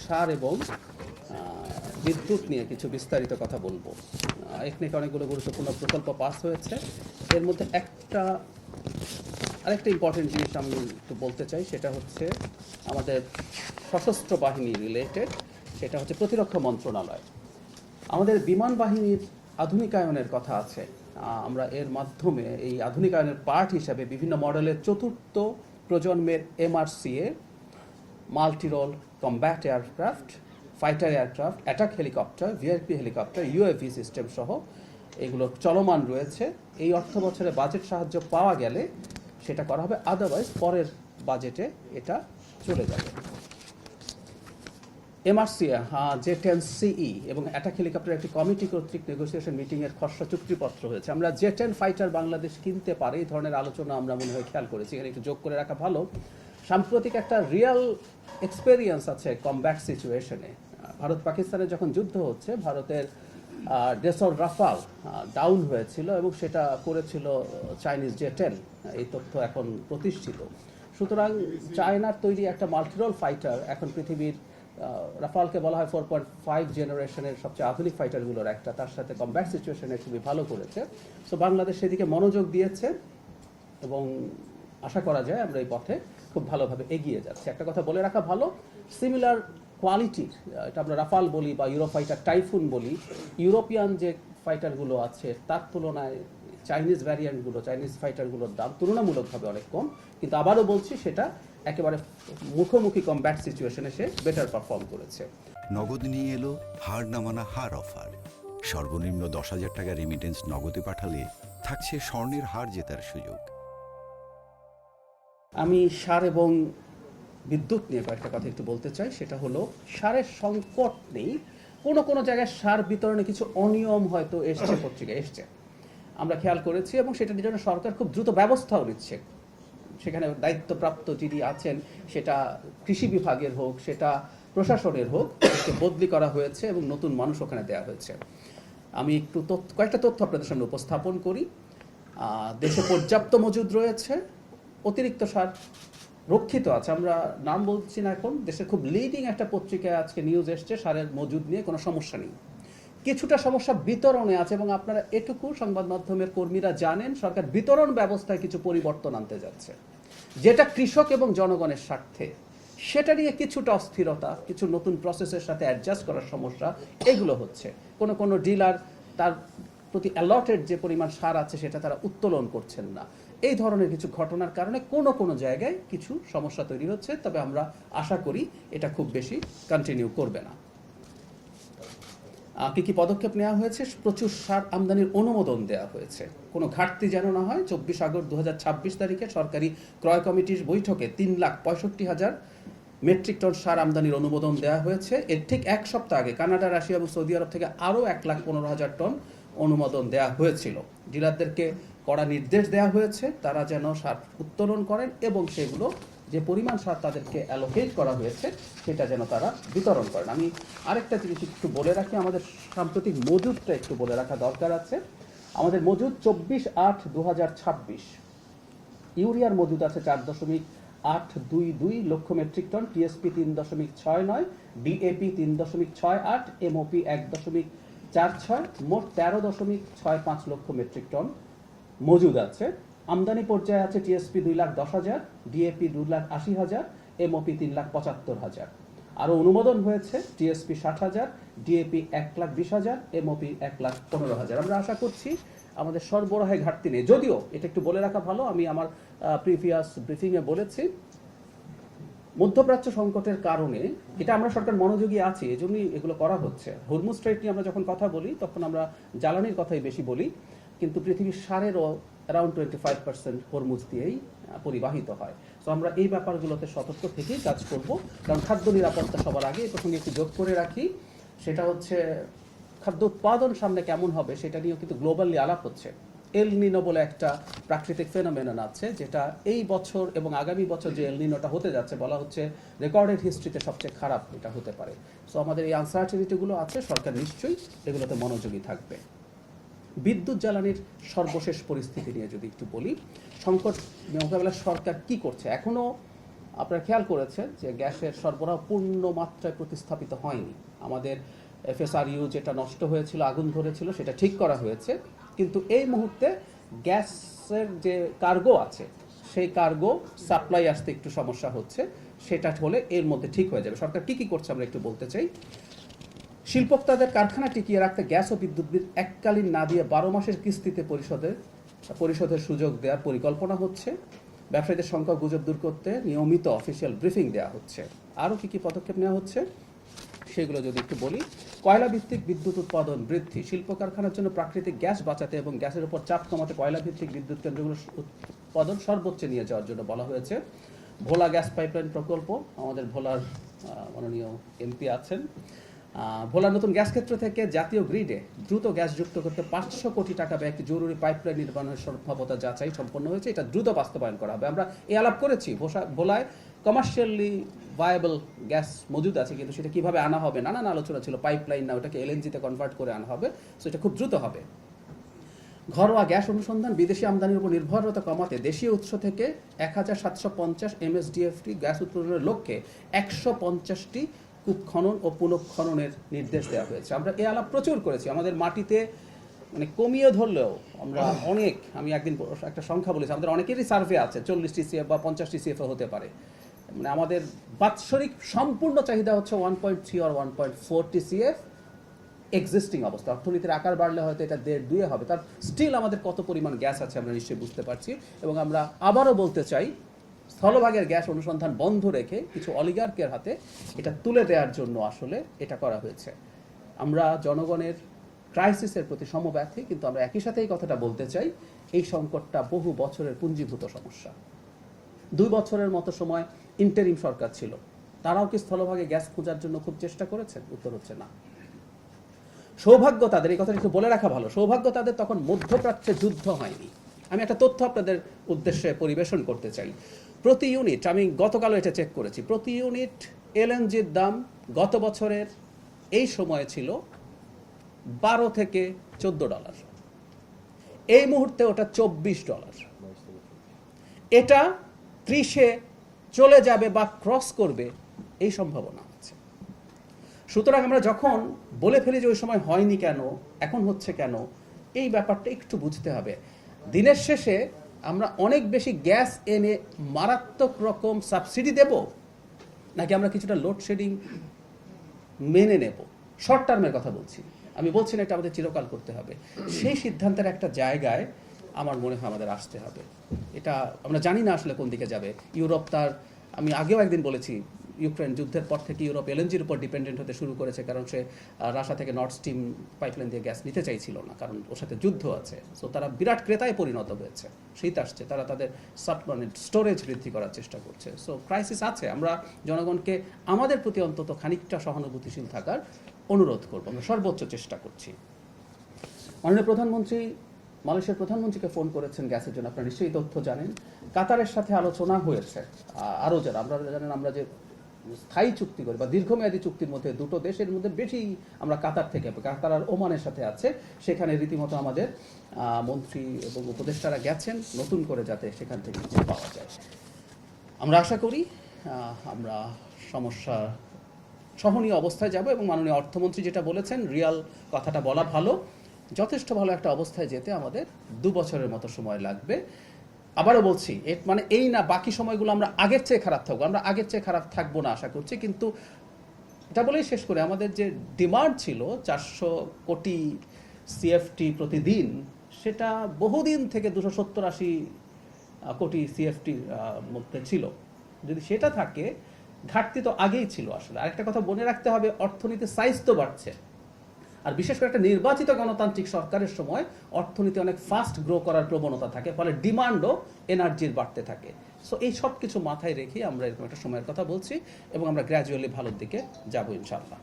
সার এবং বিদ্যুৎ নিয়ে কিছু বিস্তারিত কথা বলবো। এখানে অনেকগুলো গুরুত্বপূর্ণ প্রকল্প পাস হয়েছে। এর মধ্যে আরেকটা ইম্পর্টেন্ট জিনিস আমি একটু বলতে চাই, সেটা হচ্ছে আমাদের সশস্ত্র বাহিনী রিলেটেড, সেটা হচ্ছে প্রতিরক্ষা মন্ত্রণালয়। আমাদের বিমান বাহিনীর আধুনিকায়নের কথা আছে। আমরা এর মাধ্যমে এই আধুনিকায়নের পার্ট হিসাবে বিভিন্ন মডেলের চতুর্থ প্রজন্মের MRCA, multi role combat aircraft, fighter aircraft, attack helicopter, VIP helicopter, UAV system সহ এগুলো চলমান রয়েছে। এই অর্থ বছরে বাজেট সাহায্য পাওয়া গেলে সেটা করা হবে, আদারওয়াইজ পরের বাজেটে এটা চলে যাবে। MRCA, J-10CE এবং অ্যাটাক হেলিকপ্টার একটি কমিটি কর্তৃক নেগোসিয়েশন মিটিংয়ের খসড়া চুক্তিপত্র হয়েছে। আমরা J-10 ফাইটার বাংলাদেশ কিনতে পারে, এই ধরনের আলোচনা আমরা মনে হয় খেয়াল করেছি। এখানে একটু যোগ করে রাখা ভালো, সাম্প্রতিক একটা রিয়াল এক্সপেরিয়েন্স আছে কমব্যাট সিচুয়েশনে। ভারত পাকিস্তানের যখন যুদ্ধ হচ্ছে, ভারতের ডেসর রাফাল ডাউন হয়েছিল এবং সেটা করেছিল চাইনিজ J-10। এই তথ্য এখন প্রতিষ্ঠিত। সুতরাং চায়নার তৈরি একটা মাল্টিরোল ফাইটার এখন পৃথিবীর, রাফালকে বলা হয় 4.5 জেনারেশনের সবচেয়ে আধুনিক ফাইটারগুলোর একটা, তার সাথে কমব্যাট সিচুয়েশনে খুবই ভালো করেছে। সো বাংলাদেশ সেদিকে মনোযোগ দিয়েছে এবং আশা করা যায় আমরা এই পথে খুব ভালোভাবে এগিয়ে যাচ্ছে। একটা কথা বলে রাখা ভালো, সিমিলার কোয়ালিটির, এটা আমরা রাফাল বলি বা ইউরো ফাইটার টাইফুন বলি, ইউরোপিয়ান যে ফাইটারগুলো আছে তার তুলনায় চাইনিজ ভ্যারিয়েন্টগুলো, চাইনিজ ফাইটারগুলোর দাম তুলনামূলকভাবে অনেক কম। কিন্তু আবারও বলছি, সেটা একেবারে মুখোমুখি কমব্যাট সিচুয়েশনে সে বেটার পারফর্ম করেছে। নগদ নিয়ে এলো হার না মানা হার অফার। সর্বনিম্ন 10,000 টাকা রেমিটেন্স নগদে পাঠালে থাকছে স্বর্ণের হার জেতার সুযোগ। আমি সার এবং বিদ্যুৎ নিয়ে কয়েকটা কথা একটু বলতে চাই। সেটা হলো, সারের সংকট নেই, কোনো জায়গায় সার বিতরণে কিছু অনিয়ম হয়তো এসছে, পত্রিকায় এসছে, আমরা খেয়াল করেছি এবং সেটার জন্য সরকার খুব দ্রুত ব্যবস্থাও নিচ্ছে। সেখানে দায়িত্বপ্রাপ্ত যিনি আছেন, সেটা কৃষি বিভাগের হোক, সেটা প্রশাসনের হোক, বদলি করা হয়েছে এবং নতুন মানুষ ওখানে দেওয়া হয়েছে। আমি একটু কয়েকটা তথ্য আপনাদের সামনে উপস্থাপন করি। দেশে পর্যাপ্ত মজুদ রয়েছে, অতিরিক্ত সার রক্ষিত আছে। আমরা নাম বলছি না এখন, দেশে খুব লিডিং একটা পত্রিকায় আজকে নিউজ এসছে সারের মজুদ নিয়ে কোনো সমস্যা নেই। কিছুটা সমস্যা বিতরণে আছে এবং আপনারা এটুকু সংবাদ মাধ্যমের কর্মীরা জানেন, সরকার বিতরণ ব্যবস্থায় কিছু পরিবর্তন আনতে যাচ্ছে, যেটা কৃষক এবং জনগণের স্বার্থে। সেটা নিয়ে কিছুটা অস্থিরতা, কিছু নতুন প্রসেসের সাথে অ্যাডজাস্ট করার সমস্যা, এগুলো হচ্ছে। কোনো ডিলার তার প্রতি অ্যালটেড যে পরিমাণ সার আছে সেটা তারা উত্তোলন করছেন না। এই ধরনের কিছু ঘটনার কারণে কোনো জায়গায় কিছু সমস্যা তৈরি হচ্ছে, তবে আমরা আশা করি এটা খুব বেশি কন্টিনিউ করবে না। কি পদক্ষেপ নেওয়া হয়েছে? প্রচুর সার আমদানির অনুমোদন দেওয়া হয়েছে, কোনো ঘাটতি যেন না হয়। 24 আগস্ট 2026 তারিখে সরকারি ক্রয় কমিটির বৈঠকে 3,65,000 মেট্রিক টন সার আমদানির অনুমোদন দেওয়া হয়েছে। এর ঠিক এক সপ্তাহ আগে কানাডা, রাশিয়া এবং সৌদি আরব থেকে আরও 1,15,000 টন অনুমোদন দেওয়া হয়েছিল। ডিলারদেরকে কড়া নির্দেশ দেওয়া হয়েছে, তারা যেন সার উত্তোলন করেন এবং সেগুলো যে পরিমাণ সার তাদেরকে অ্যালোকেট করা হয়েছে সেটা যেন তারা বিতরণ করেন। আমি আরেকটা জিনিস একটু বলে রাখি, আমাদের সাম্প্রতিক মজুদটা একটু বলে রাখা দরকার আছে। আমাদের মজুদ 24/8/2026, ইউরিয়ার মজুদ আছে 4.822 lakh metric ton, TSP 3.69, DAP 3.68, MOP 1.46, মোট 13.65 লক্ষ মেট্রিক টন মজুদ আছে। আমদানি পর্যায়ে আছে টিএসপি 2,10,000, ডিএপি 2,80,000, এমওপি 3,75,000। আরও অনুমোদন হয়েছে টিএসপি 60,000, ডিএপি 1,20,000, এমওপি 1,15,000। আমরা আশা করছি আমাদের সরবরাহে ঘাটতি নেই। যদিও এটা একটু বলে রাখা ভালো, আমি আমার প্রিভিয়াস ব্রিফিংয়ে বলেছি, মধ্যপ্রাচ্য সংকটের কারণে এটা আমরা সরকার মনোযোগী আছি, এজন্যই এগুলো করা হচ্ছে। হরমুজ স্ট্রাইট নিয়ে আমরা যখন কথা বলি তখন আমরা জ্বালানির কথাই বেশি বলি, কিন্তু পৃথিবীর সারেরও অ্যারাউন্ড 25% হরমুজ দিয়েই পরিবাহিত হয়। তো আমরা এই ব্যাপারগুলোতে সতর্ক থেকেই কাজ করব, কারণ খাদ্য নিরাপত্তা সবার আগে। এই প্রসঙ্গে একটু যোগ করে রাখি, সেটা হচ্ছে খাদ্য উৎপাদন সামনে কেমন হবে সেটা নিয়েও কিন্তু গ্লোবালি আলাপ হচ্ছে। এল নিনো বলে একটা প্রাকৃতিক ফেনোমেনন আছে, যেটা এই বছর এবং আগামী বছর যে এল নিনোটা হতে যাচ্ছে, বলা হচ্ছে রেকর্ডেড হিস্ট্রিতে সবচেয়ে খারাপ এটা হতে পারে। সো আমাদের এই আনসার্টেনিটিগুলো আছে, সরকার নিশ্চয়ই এগুলোতে মনোযোগী থাকবে। বিদ্যুৎ জ্বালানির সর্বশেষ পরিস্থিতি নিয়ে যদি একটু বলি, সংকট মোকাবেলায় সরকার কি করছে। এখনও আপনারা খেয়াল করেছেন যে গ্যাসের সরবরাহ পূর্ণ মাত্রায় প্রতিস্থাপিত হয়নি। আমাদের FSRU যেটা নষ্ট হয়েছিল, আগুন ধরেছিল, সেটা ঠিক করা হয়েছে, কিন্তু এই মুহূর্তে গ্যাসের যে কার্গো আছে সেই কার্গো সাপ্লাই আসতে একটু সমস্যা হচ্ছে। সেটা হলে এর মধ্যে ঠিক হয়ে যাবে। সরকার কী করছে আমরা একটু বলতে চাই। শিল্পোক্তাদের কারখানা টিকিয়ে রাখতে গ্যাস ও বিদ্যুৎ বিল এককালীন না দিয়ে 12 মাসের কিস্তিতে পরিশোধের সুযোগ দেওয়ার পরিকল্পনা হচ্ছে। ব্যবসায়ীদের সংখ্যা গুজব দূর করতে নিয়মিত অফিসিয়াল ব্রিফিং দেওয়া হচ্ছে। আরও কী পদক্ষেপ নেওয়া হচ্ছে সেগুলো যদি একটু বলি। কয়লা ভিত্তিক বিদ্যুৎ উৎপাদন বৃদ্ধি, শিল্প কারখানার জন্য প্রাকৃতিক গ্যাস বাঁচাতে এবং গ্যাসের উপর চাপ কমাতে কয়লা ভিত্তিক বিদ্যুৎ কেন্দ্রগুলোর উৎপাদন সর্বোচ্চে নিয়ে যাওয়ার জন্য বলা হয়েছে। ভোলা গ্যাস পাইপলাইন প্রকল্প, আমাদের ভোলার মাননীয় এমপি আছেন, ভোলার নতুন গ্যাস ক্ষেত্র থেকে জাতীয় গ্রিডে দ্রুত গ্যাস যুক্ত করতে 500 কোটি টাকা ব্যয়ে একটি জরুরি পাইপলাইন নির্মাণের সম্ভাব্যতা যাচাই সম্পন্ন হয়েছে। এটা দ্রুত বাস্তবায়ন করা হবে। আমরা এই আলাপ করেছি, ভোলায় কমার্শিয়ালি ভায়াবল গ্যাস মজুদ আছে, কিন্তু সেটা কিভাবে আনা হবে নানান আলোচনা ছিল। পাইপলাইন না, ওটাকে LNG-তে কনভার্ট করে আনা হবে, সো এটা খুব দ্রুত হবে। ঘরোয়া গ্যাস অনুসন্ধান, বিদেশি আমদানির উপর নির্ভরতা কমাতে দেশীয় উৎস থেকে 1750 MSDFT গ্যাস উৎপাদনের লক্ষ্যে 150টি কূপ খনন ও পুনঃখননের নির্দেশ দেওয়া হয়েছে। আমরা এ আলাপ প্রচুর করেছি। আমাদের মাটিতে মানে কমিয়ে ধরলেও আমরা অনেক, আমি একদিন একটা সংখ্যা বলেছি, আমাদের অনেকেরই সার্ভে আছে, 40 TCF বা 50 TCF হতে পারে। মানে আমাদের বাৎসরিক সম্পূর্ণ চাহিদা হচ্ছে 1.3 or 1.4 TCF এক্সিস্টিং অবস্থা। অর্থনীতির আকার বাড়লে হয়তো এটা 1.5-2 হবে। তার স্টিল আমাদের কত পরিমাণ গ্যাস আছে আমরা নিশ্চয়ই বুঝতে পারছি। এবং আমরা আবারও বলতে চাই, স্থলভাগের গ্যাস অনুসন্ধান বন্ধ রেখে কিছু অলিগার্কের হাতে এটা তুলে দেওয়ার জন্য আসলে এটা করা হয়েছে। আমরা জনগণের ক্রাইসিসের প্রতি সমব্যথী, কিন্তু আমরা একই সাথে এই কথাটা বলতে চাই, এই সংকটটা বহু বছরের পুঞ্জীভূত সমস্যা। 2 বছরের মতো সময় ইন্টারিম সরকার ছিল, তারাও কি স্থলভাগে গ্যাস খোঁজার জন্য খুব চেষ্টা করেছেন? উত্তর হচ্ছে না। সৌভাগ্য তাদের, এই কথাটা একটু বলে রাখা ভালো, সৌভাগ্য তাদের তখন মধ্যপ্রাচ্যে যুদ্ধ হয়নি। আমি একটা তথ্য আপনাদের উদ্দেশ্যে পরিবেশন করতে চাই। প্রতি ইউনিট, আমি গতকালও এটা চেক করেছি, প্রতি ইউনিট LNG-র দাম গত বছরের এই সময়ে ছিল $12 থেকে $14। এই মুহূর্তে ওটা $24। এটা 30-এ চলে যাবে বা ক্রস করবে এই সম্ভাবনা আছে। সুতরাং আমরা যখন বলে ফেলি যে ওই সময় হয়নি কেন, এখন হচ্ছে কেন, এই ব্যাপারটা একটু বুঝতে হবে। দিনের শেষে আমরা অনেক বেশি গ্যাস এনে মারাত্মক রকম সাবসিডি দেব, নাকি আমরা কিছুটা লোডশেডিং মেনে নেব? শর্ট টার্মের কথা বলছি, আমি বলছি না এটা আমাদের চিরকাল করতে হবে। সেই সিদ্ধান্তের একটা জায়গায় আমার মনে হয় আমাদের আসতে হবে। এটা আমরা জানি না আসলে কোন দিকে যাবে। ইউরোপ তার, আমি আগেও একদিন বলেছি, ইউক্রেন যুদ্ধের পর থেকে ইউরোপ LNG-র উপর ডিপেন্ডেন্ট হতে শুরু করেছে, কারণ সে রাশিয়া থেকে নর্থ স্ট্রিম পাইপলাইন দিয়ে গ্যাস নিতে চাইছিল না, কারণ ওর সাথে যুদ্ধ আছে। সো তারা বিরাট ক্রেতায় পরিণত হয়েছে। শীত আসছে, তারা তাদের মানে স্টোরেজ বৃদ্ধি করার চেষ্টা করছে। সো ক্রাইসিস আছে। আমরা জনগণকে আমাদের প্রতি অন্তত খানিকটা সহানুভূতিশীল থাকার অনুরোধ করবো। আমরা সর্বোচ্চ চেষ্টা করছি। মাননীয় প্রধানমন্ত্রী মালয়েশিয়ার প্রধানমন্ত্রীকে ফোন করেছেন গ্যাসের জন্য, আপনারা নিশ্চয়ই তথ্য জানেন। কাতারের সাথে আলোচনা হয়েছে। আরও যারা আমরা জানেন, আমরা যে স্থায়ী চুক্তি করি বা দীর্ঘমেয়াদী চুক্তির মধ্যে দুটো দেশের মধ্যে বেশি আমরা কাতার থেকে, কাতার আর ওমানের সাথে আছে, সেখানে রীতিমতো আমাদের মন্ত্রী এবং উপদেষ্টারা গেছেন নতুন করে যাতে সেখান থেকে কিছু পাওয়া যায়। আমরা আশা করি আমরা সমস্যা সহনীয় অবস্থায় যাব। এবং মাননীয় অর্থমন্ত্রী যেটা বলেছেন, রিয়াল কথাটা বলা ভালো, যথেষ্ট ভালো একটা অবস্থায় যেতে আমাদের 2 বছরের মতো সময় লাগবে। আবারও বলছি, মানে এই না বাকি সময়গুলো আমরা আগের চেয়ে খারাপ থাকবো, আমরা আগের চেয়ে খারাপ থাকবো না আশা করছি। কিন্তু এটা বলেই শেষ করে, আমাদের যে ডিমান্ড ছিল 400 কোটি CFT প্রতিদিন, সেটা বহুদিন থেকে 270-80 কোটি CFT-র মধ্যে ছিল। যদি সেটা থাকে, ঘাটতি তো আগেই ছিল আসলে। আরেকটা কথা মনে রাখতে হবে, অর্থনীতির সাইজ তো বাড়ছে, আর বিশেষ করে একটা নির্বাচিত গণতান্ত্রিক সরকারের সময় অর্থনীতি অনেক ফাস্ট গ্রো করার প্রবণতা থাকে, ফলে ডিমান্ডও এনার্জির বাড়তে থাকে। সো এই সব কিছু মাথায় রেখে আমরা এরকম একটা সময়ের কথা বলছি, এবং আমরা গ্র্যাজুয়ালি ভালোর দিকে যাবো ইনশাআল্লাহ।